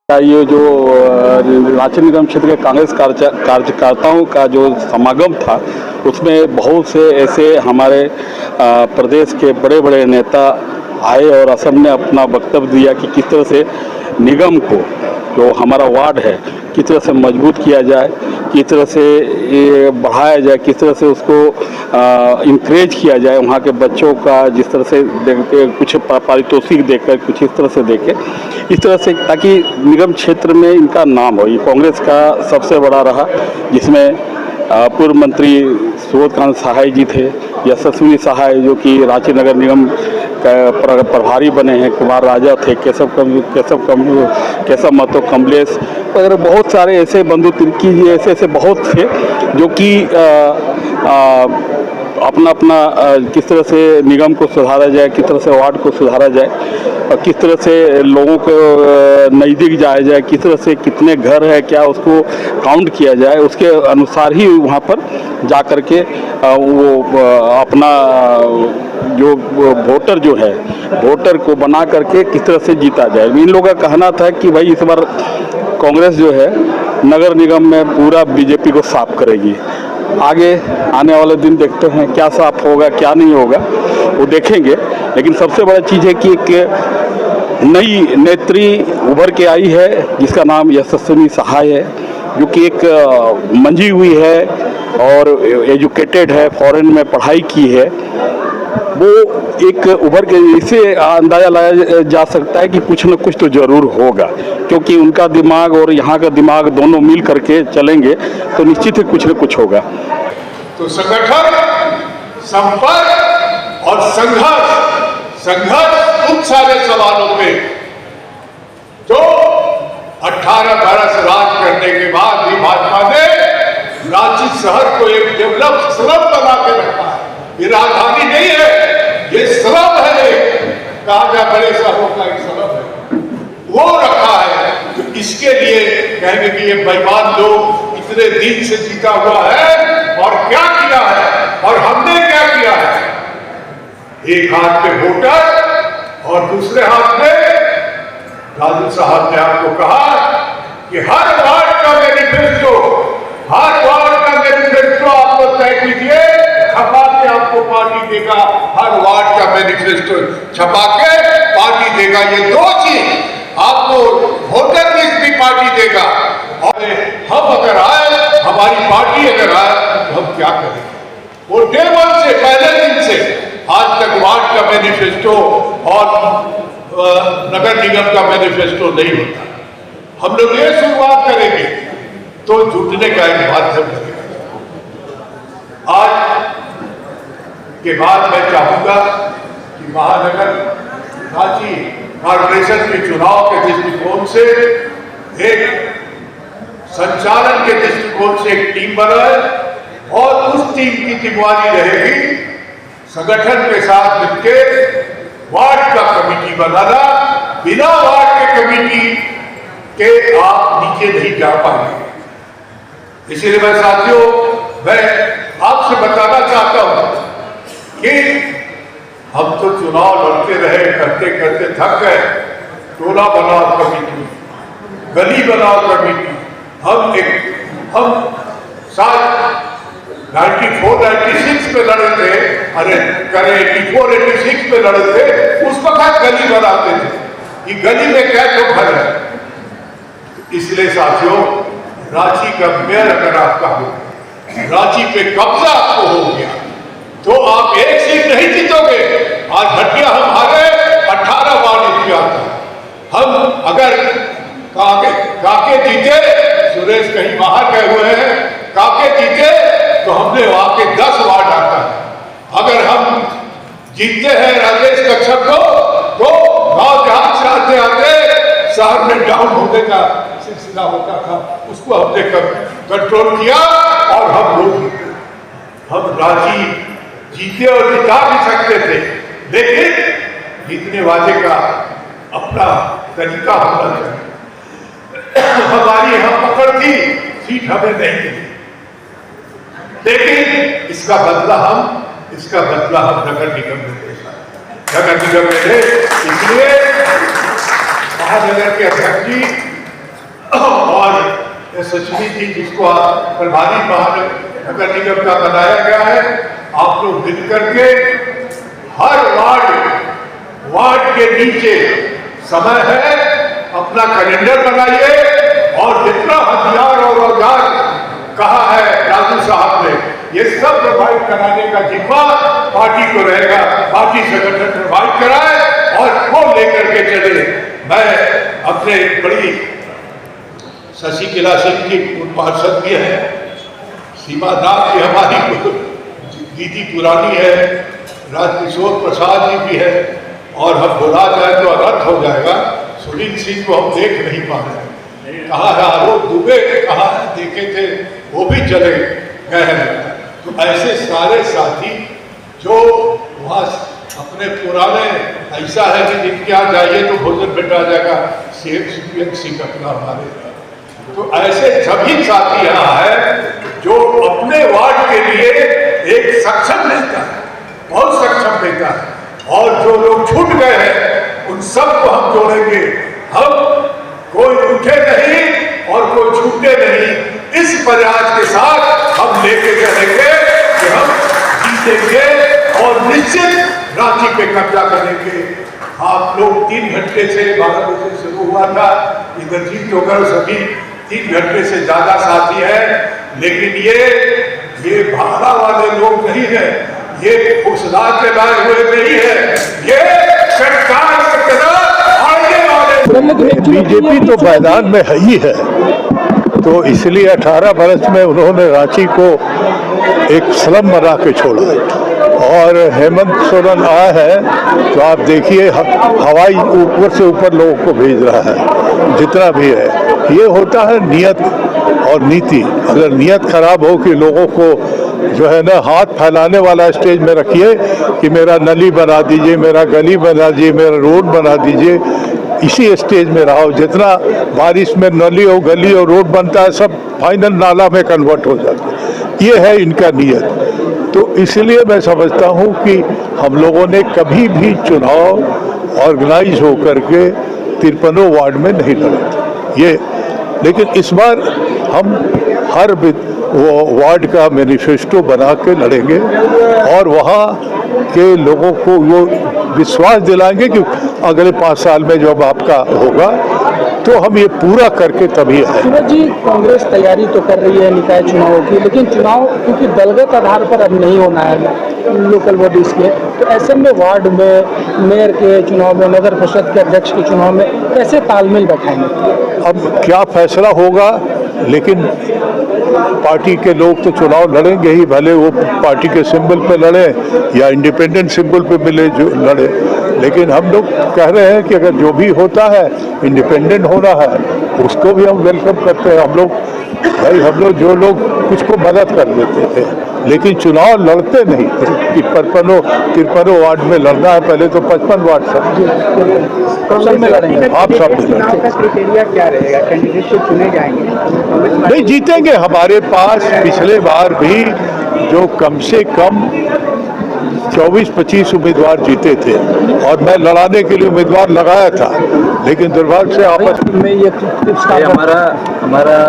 ये जो रांची निगम क्षेत्र के कांग्रेस कार्यकर्ताओं का जो समागम था, उसमें बहुत से ऐसे हमारे प्रदेश के बड़े बड़े नेता आए और असम ने अपना वक्तव्य दिया कि किस तरह से निगम को, जो हमारा वार्ड है, किस तरह से मजबूत किया जाए, किस तरह से ये बढ़ाया जाए, किस तरह से उसको इंकरेज किया जाए। वहाँ के बच्चों का जिस तरह से कुछ पारितोषिक देकर, कुछ इस तरह से देके, इस तरह से, ताकि निगम क्षेत्र में इनका नाम हो। ये कांग्रेस का सबसे बड़ा रहा, जिसमें पूर्व मंत्री सुबोधकांत सहाय जी थे, यशस्विनी सहाय जो कि रांची नगर निगम प्रभारी बने हैं, कुमार राजा थे, केशव महतो, कमलेश वगैरह बहुत सारे ऐसे, बंधु तिर्की जी, ऐसे बहुत थे जो कि अपना किस तरह से निगम को सुधारा जाए, किस तरह से वार्ड को सुधारा जाए और किस तरह से लोगों को नज़दीक जाया जाए, किस तरह से कितने घर है क्या उसको काउंट किया जाए, उसके अनुसार ही वहाँ पर जा कर के वो अपना जो वोटर जो है, वोटर को बना करके किस तरह से जीता जाए। इन लोगों का कहना था कि भाई इस बार कांग्रेस जो है नगर निगम में पूरा बीजेपी को साफ करेगी। आगे आने वाले दिन देखते हैं क्या साफ होगा क्या नहीं होगा, वो देखेंगे। लेकिन सबसे बड़ा चीज़ है कि एक नई नेत्री उभर के आई है जिसका नाम यशस्विनी सहाय है, जो कि एक मंझी हुई है और एजुकेटेड है, फॉरेन में पढ़ाई की है। वो एक उभर के, इससे अंदाज़ा लगाया जा सकता है कि कुछ न कुछ तो ज़रूर होगा, क्योंकि उनका दिमाग और यहाँ का दिमाग दोनों मिल करके चलेंगे तो निश्चित ही कुछ न कुछ होगा। तो संगठन, संपर्क और संघर्ष उन सारे सवालों पे जो 18 बरस राज करने के बाद भी भाजपा ने रांची शहर को एक डेवलप स्लम बना के रखा है। ये राजधानी नहीं है, ये स्लम है। कहा जाए बड़े शहरों का एक स्लम है, वो रखा है। तो इसके लिए कहेंगे कि ये बेईमान लोग इतने दिन से जीता हुआ है और क्या किया है और हमने क्या किया है। एक हाथ में वोटर और दूसरे हाथ में राजू साहब ने आपको कहा कि हर वार्ड का मैनिफेस्टो, हर वार्ड का मैनिफेस्टो आपको तय कीजिए, छपा के आपको पार्टी देगा। हर वार्ड का मैनिफेस्टो छपा के पार्टी देगा। ये दो चीज आपको वोटर लिस्ट भी पार्टी देगा। और हम अगर आए, हमारी पार्टी अगर आए तो हम क्या करेंगे। वो डे वन से, पहले दिन से आज तक वार्ड का मैनिफेस्टो और नगर निगम का मैनिफेस्टो नहीं होता। हम लोग ये शुरुआत करेंगे तो जुटने का एक माध्यम लगेगा। आज के बाद मैं चाहूंगा कि महानगर रांची कॉर्पोरेशन के चुनाव के दृष्टिकोण से, एक संचालन के दृष्टिकोण से एक टीम बनाए और उस टीम की जिम्मेदारी रहेगी संगठन के साथ मिलकर वार्ड का कमेटी बनाना। बिना वार्ड के कमेटी के आप नीचे नहीं जा पाएंगे। इसीलिए मैं साथियों, मैं आपसे बताना चाहता हूं कि हम तो चुनाव लड़ते रहे, करते करते थक गए। टोला बनाओ कमेटी, गली बनाओ कमेटी। हम साथ 94-96 में लड़े थे, अरे करे 84-86 में लड़े थे, उस वक्त गली बनाते थे कि गली में क्या तो घर है। इसलिए साथियों, रांची का मेयर अगर आपका हो, रांची पे कब्जा आपको हो गया तो आप एक सीट नहीं जीतोगे। आज हटिया हम हारे, 18 वार्ड किया था। हम अगर काके जीते, सुरेश कहीं बाहर गए हुए हैं, काके जीते तो हमने वहां के 10 वार्ड आता है। अगर हम जीतते हैं राजेश कच्छप को, तो गांव जहां से आते आते शहर में डाउन होने का सिलसिला होता था, उसको हमने कंट्रोल किया और हम रांची जीते और जिता भी सकते थे। लेकिन जीतने वाले का अपना तरीका होना चाहिए। हमारी हम पकड़ थी, सीट हमें नहीं मिली, लेकिन इसका बदला हम नगर निगम में देगा। नगर निगम में थे, इसलिए महानगर के अध्यक्ष जी सचिनी जी जिसको आप प्रभारी महानगर निगम का बनाया गया है, आप लोग मिल करके हर वार्ड के नीचे समय है, अपना कैलेंडर बनाइए और जितना हथियार और औजार कहा है राजू साहब ने, ये सब प्रोवाइड कराने का जिम्मा पार्टी को रहेगा। पार्टी संगठन प्रोवाइड कराए और वो लेकर के चले। मैं अपने बड़ी शशिकला सिंह की पार्षद भी है, सीमा नाथ की हमारी दीदी पुरानी है, राजकिशोर प्रसाद जी भी है, और हम बुला जाए तो अनर्थ हो जाएगा। सुनील सिंह को हम देख नहीं पा रहे, कहा है आरोप दुबे कहा देखे थे, वो भी चले गए हैं। तो ऐसे सारे साथी जो वहाँ अपने पुराने, ऐसा है कि जिनके यहाँ जाइए तो भोजन भेटा जाएगा, सेब सिंह अपना हमारे, तो ऐसे सभी साथी यहाँ है जो अपने वार्ड के लिए एक सक्षम नेता है, बहुत सक्षम नेता है। और जो लोग छूट गए हैं उन सबको हम जोड़ेंगे। हम कोई उठे नहीं और कोई छूटे नहीं, इस प्रयास के साथ हम लेके चलेंगे कि हम जीतेंगे और निश्चित रांची पे कब्जा करेंगे। आप लोग 3 घंटे से 12 बजे शुरू हुआ था, इंद्रजीत वगैरह सभी 3 घंटे से ज्यादा साथी है, लेकिन ये भाड़ा वाले लोग नहीं है, ये फुसला के लाए हुए नहीं है, ये सरकार की तरफ आने वाले। बीजेपी तो मैदान में है ही है, तो इसलिए 18 वर्ष में उन्होंने रांची को एक स्लम बना के छोड़ा, और हेमंत सोरेन आया है तो आप देखिए हवाई ऊपर से ऊपर लोगों को भेज रहा है, जितना भी है। ये होता है नियत और नीति। अगर नियत खराब हो कि लोगों को जो है ना हाथ फैलाने वाला स्टेज में रखिए कि मेरा नली बना दीजिए, मेरा गली बना दीजिए, मेरा रोड बना दीजिए, इसी स्टेज में रहो। जितना बारिश में नली और गली और रोड बनता है सब फाइनल नाला में कन्वर्ट हो जाता है। ये है इनका नियत। तो इसलिए मैं समझता हूँ कि हम लोगों ने कभी भी चुनाव ऑर्गेनाइज होकर के 53 वार्ड में नहीं लड़ा ये, लेकिन इस बार हम हर वो वार्ड का मैनिफेस्टो बना के लड़ेंगे और वहाँ के लोगों को वो विश्वास दिलाएंगे कि अगले 5 साल में जब आपका होगा तो हम ये पूरा करके तभी आए। सूरज जी, कांग्रेस तैयारी तो कर रही है निकाय चुनावों की, लेकिन चुनाव क्योंकि दलगत आधार पर अब नहीं होना है लोकल बॉडीज के, तो ऐसे में वार्ड में मेयर के चुनाव में, नगर परिषद के अध्यक्ष के चुनाव में कैसे तालमेल बैठाएंगे? अब क्या फैसला होगा, लेकिन पार्टी के लोग तो चुनाव लड़ेंगे ही, भले वो पार्टी के सिंबल पे लड़े या इंडिपेंडेंट सिंबल पे मिले जो लड़े। लेकिन हम लोग कह रहे हैं कि अगर जो भी होता है इंडिपेंडेंट होना है, उसको भी हम वेलकम करते हैं। हम लोग जो लोग कुछ को मदद कर देते थे, लेकिन चुनाव लड़ते नहीं थे कि 53 वार्ड में लड़ना है, पहले तो 55 वार्ड सब में लड़ेंगे। आप सब क्राइटेरिया क्या रहेगा? कैंडिडेट को चुने जाएंगे, नहीं जीतेंगे। हमारे पास पिछले बार भी जो कम से कम 24-25 उम्मीदवार जीते थे और मैं लड़ाने के लिए उम्मीदवार लगाया था, लेकिन दुर्भाग्य से आपस में ये हमारा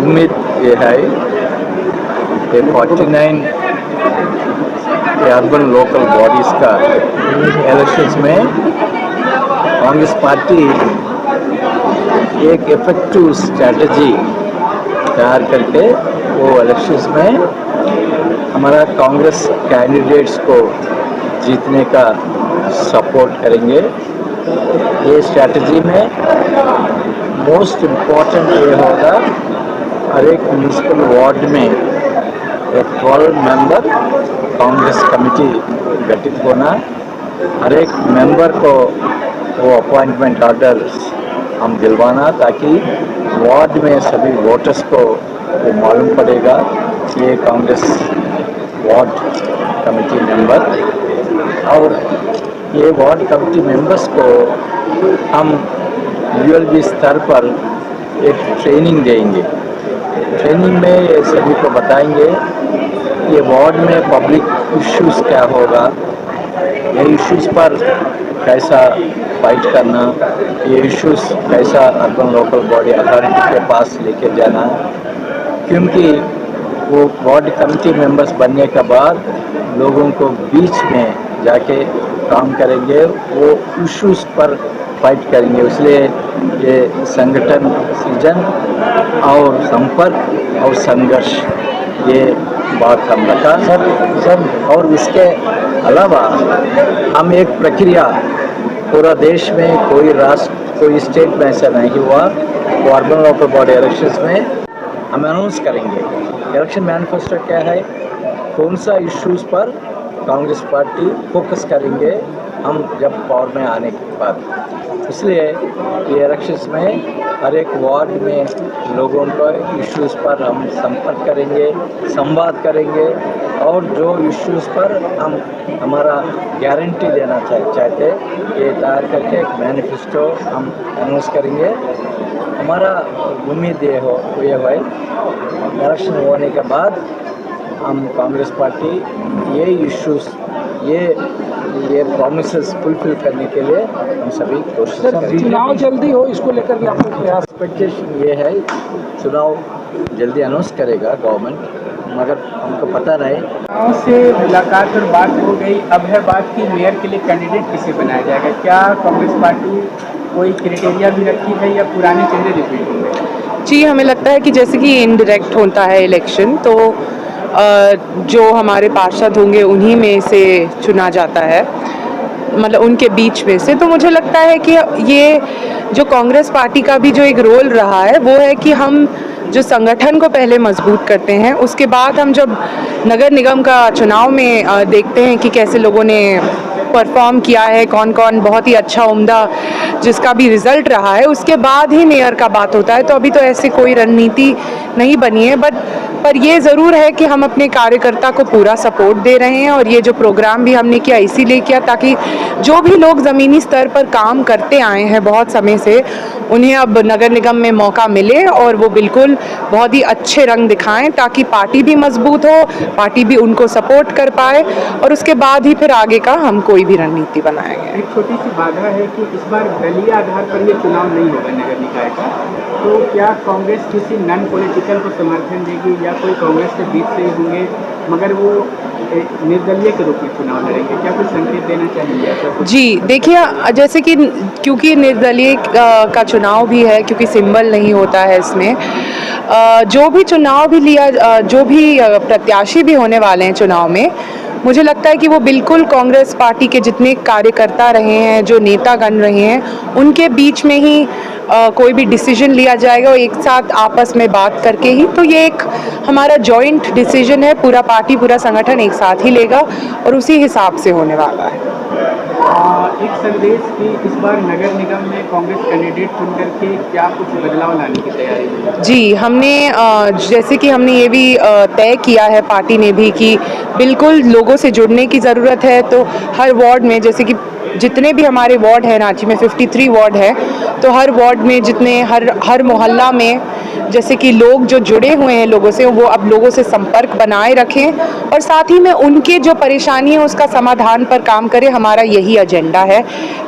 उम्मीद ये है कि 49 अर्बन लोकल बॉडीज का इलेक्शंस में कांग्रेस पार्टी एक इफेक्टिव स्ट्रैटेजी तैयार करके वो इलेक्शंस में हमारा कांग्रेस कैंडिडेट्स को जीतने का सपोर्ट करेंगे। ये स्ट्रैटेजी में मोस्ट इम्पॉर्टेंट ये होगा, हर एक म्यूनसिपल वार्ड में एक 12 मेंबर कांग्रेस कमेटी गठित होना, हर एक मेंबर को वो अपॉइंटमेंट ऑर्डर्स हम दिलवाना, ताकि वार्ड में सभी वोटर्स को वो मालूम पड़ेगा ये कांग्रेस वार्ड कमेटी मेंबर, और ये वार्ड कमेटी मेंबर्स को हम यूएलबी स्तर पर एक ट्रेनिंग देंगे। ट्रेनिंग में ये सभी को बताएंगे ये वार्ड में पब्लिक इश्यूज क्या होगा, ये इश्यूज़ पर कैसा फाइट करना, ये इश्यूज़ कैसा अर्बन लोकल बॉडी अथॉरिटी के पास लेके जाना, क्योंकि वो वार्ड कमेटी मेंबर्स बनने के बाद लोगों को बीच में जाके काम करेंगे, वो इश्यूज़ पर फाइट करेंगे। इसलिए ये संगठन सृजन और संपर्क और संघर्ष, ये बात हम रखा सर। और इसके अलावा हम एक प्रक्रिया पूरा देश में कोई राष्ट्र कोई स्टेट में ऐसा नहीं हुआ, तो अर्बन लोकल बॉडी इलेक्शंस में हम अनाउंस करेंगे। इलेक्शन मैनिफेस्टो क्या है, कौन सा इश्यूज़ पर कांग्रेस पार्टी फोकस करेंगे हम जब पावर में आने के बाद। इसलिए ये इलेक्शंस में हर एक वार्ड में लोगों को इश्यूज़ पर हम संपर्क करेंगे, संवाद करेंगे, और जो इश्यूज़ पर हम हमारा गारंटी देना चाहते ये तैयार करके एक मैनिफेस्टो हम अनाउंस करेंगे। हमारा उम्मीद ये है इलेक्शन होने के बाद हम कांग्रेस पार्टी ये इश्यूज़ ये प्रॉमिसेस फुलफिल करने के लिए हम सभी कोशिश करेंगे। चुनाव जल्दी हो, इसको लेकर भी आपको प्रयास। एक्सपेक्टेशन ये है चुनाव जल्दी अनाउंस करेगा गवर्नमेंट, मगर हमको पता नहीं। गाँव से मुलाकात और बात हो गई, अब है बात कि मेयर के लिए कैंडिडेट किसे बनाया जाएगा। क्या कांग्रेस पार्टी कोई क्राइटेरिया भी रखी है या पुराने चेहरे रिपीट होंगे? जी, हमें लगता है कि जैसे कि इनडायरेक्ट होता है इलेक्शन, तो जो हमारे पार्षद होंगे उन्हीं में से चुना जाता है, मतलब उनके बीच में से। तो मुझे लगता है कि ये जो कांग्रेस पार्टी का भी जो एक रोल रहा है वो है कि हम जो संगठन को पहले मजबूत करते हैं, उसके बाद हम जब नगर निगम का चुनाव में देखते हैं कि कैसे लोगों ने परफॉर्म किया है, कौन कौन बहुत ही अच्छा उम्दा जिसका भी रिजल्ट रहा है, उसके बाद ही मेयर का बात होता है। तो अभी तो ऐसी कोई रणनीति नहीं बनी है, पर ये ज़रूर है कि हम अपने कार्यकर्ता को पूरा सपोर्ट दे रहे हैं, और ये जो प्रोग्राम भी हमने किया इसीलिए किया ताकि जो भी लोग ज़मीनी स्तर पर काम करते आए हैं बहुत समय से, उन्हें अब नगर निगम में मौका मिले और वो बिल्कुल बहुत ही अच्छे रंग दिखाएं, ताकि पार्टी भी मजबूत हो, पार्टी भी उनको सपोर्ट कर पाए, और उसके बाद ही फिर आगे का हम कोई भी रणनीति बनाएंगे। एक छोटी सी बाधा है कि इस बार दलीय आधार पर ये चुनाव नहीं होगा नगर निकाय का, तो क्या कांग्रेस किसी नॉन पॉलिटिकल को समर्थन देगी या कोई कांग्रेस के बीच से होंगे मगर वो निर्दलीय के रूप में चुनाव लड़ेंगे? क्या कुछ संकेत देना चाहेंगे? जी देखिए, जैसे कि क्योंकि निर्दलीय का चुनाव भी है, क्योंकि सिंबल नहीं होता है इसमें, जो भी चुनाव भी लिया, जो भी प्रत्याशी भी होने वाले हैं चुनाव में, मुझे लगता है कि वो बिल्कुल कांग्रेस पार्टी के जितने कार्यकर्ता रहे हैं, जो नेतागण रहे हैं, उनके बीच में ही कोई भी डिसीजन लिया जाएगा, और एक साथ आपस में बात करके ही। तो ये एक हमारा जॉइंट डिसीजन है, पूरा पार्टी पूरा संगठन एक साथ ही लेगा और उसी हिसाब से होने वाला है। एक संदेश कि इस बार नगर निगम में कांग्रेस कैंडिडेट चुन करके क्या कुछ बदलाव लाने की तैयारी है? जी, हमने जैसे कि हमने ये भी तय किया है पार्टी ने भी कि बिल्कुल लोगों से जुड़ने की ज़रूरत है। तो हर वार्ड में, जैसे कि जितने भी हमारे वार्ड हैं रांची में 53 वार्ड है, तो हर वार्ड में जितने हर मोहल्ला में जैसे कि लोग जो जुड़े हुए हैं लोगों से, वो अब लोगों से संपर्क बनाए रखें और साथ ही में उनके जो परेशानी है उसका समाधान पर काम करें। हमारा यही एजेंडा है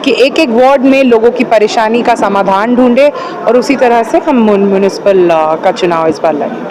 कि एक एक वार्ड में लोगों की परेशानी का समाधान ढूंढे और उसी तरह से हम म्युनिसिपल का चुनाव इस बार लड़ें।